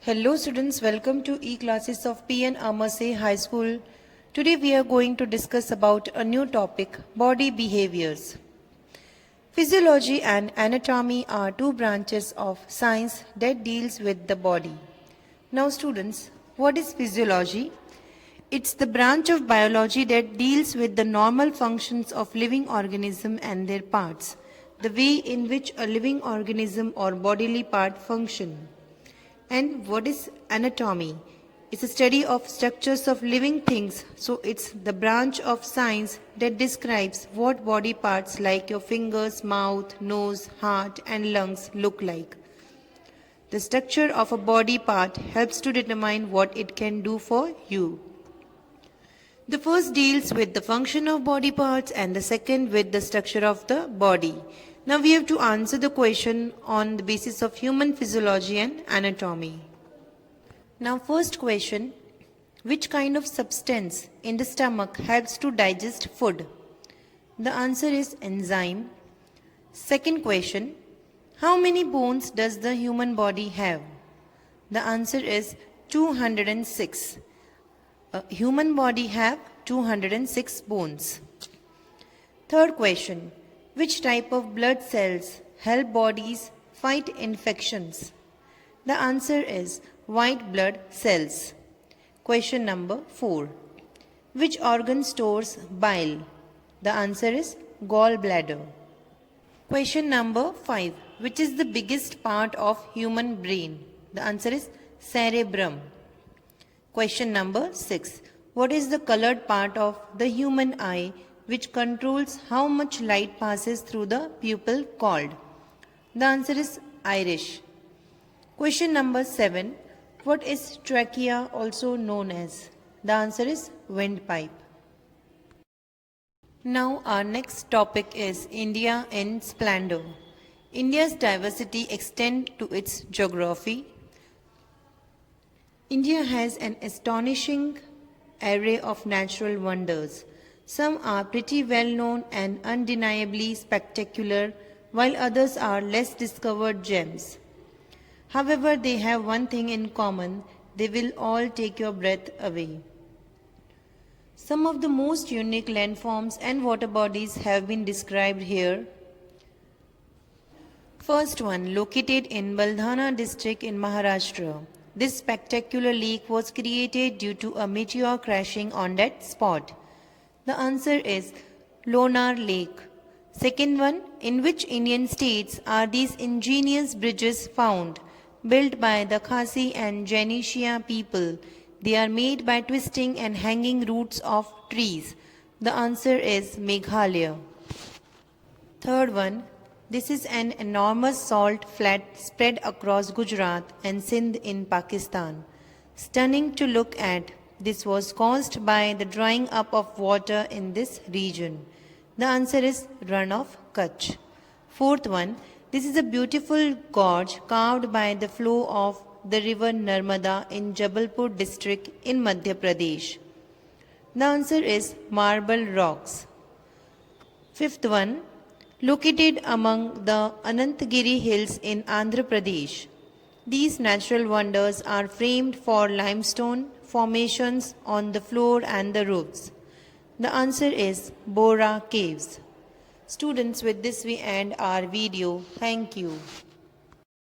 Hello students, welcome to e-classes of P.N. Amasay High School. Today we are going to discuss about a new topic, body behaviors. Physiology and anatomy are two branches of science that deals with the body. Now students, what is physiology? It's the branch of biology that deals with the normal functions of living organism and their parts, the way in which a living organism or bodily part function. And what is anatomy? It's a study of structures of living things, so it's the branch of science that describes what body parts like your fingers, mouth, nose, heart and lungs look like. The structure of a body part helps to determine what it can do for you. The first deals with the function of body parts and the second with the structure of the body. Now we have to answer the question on the basis of human physiology and anatomy. Now first question, which kind of substance in the stomach helps to digest food? The answer is enzyme. Second question, how many bones does the human body have? The answer is 206. A human body have 206 bones. Third question, which type of blood cells help bodies fight infections? The answer is white blood cells. Question number 4. Which organ stores bile? The answer is gallbladder. Question number 5. Which is the biggest part of human brain? The answer is cerebrum. Question number 6. What is the colored part of the human eye which controls how much light passes through the pupil called? The answer is iris. Question number 7. What is trachea also known as? The answer is windpipe. Now our next topic is India in splendor. India's diversity extends to its geography. India has an astonishing array of natural wonders. Some are pretty well known and undeniably spectacular, while others are less discovered gems. However, they have one thing in common: they will all take your breath away. Some of the most unique landforms and water bodies have been described here. First one, located in Buldhana district in Maharashtra. This spectacular lake was created due to a meteor crashing on that spot. The answer is Lonar Lake. Second one, in which Indian states are these ingenious bridges found? Built by the Khasi and Jaintia people. They are made by twisting and hanging roots of trees. The answer is Meghalaya. Third one, this is an enormous salt flat spread across Gujarat and Sindh in Pakistan. Stunning to look at. This was caused by the drying up of water in this region. The answer is Run of Kutch. Fourth one, this is a beautiful gorge carved by the flow of the river Narmada in Jabalpur district in Madhya Pradesh. The answer is Marble Rocks. Fifth one, located among the Anantagiri hills in Andhra Pradesh. These natural wonders are framed for limestone formations on the floor and the roofs. The answer is Bora Caves. Students, with this we end our video. Thank you.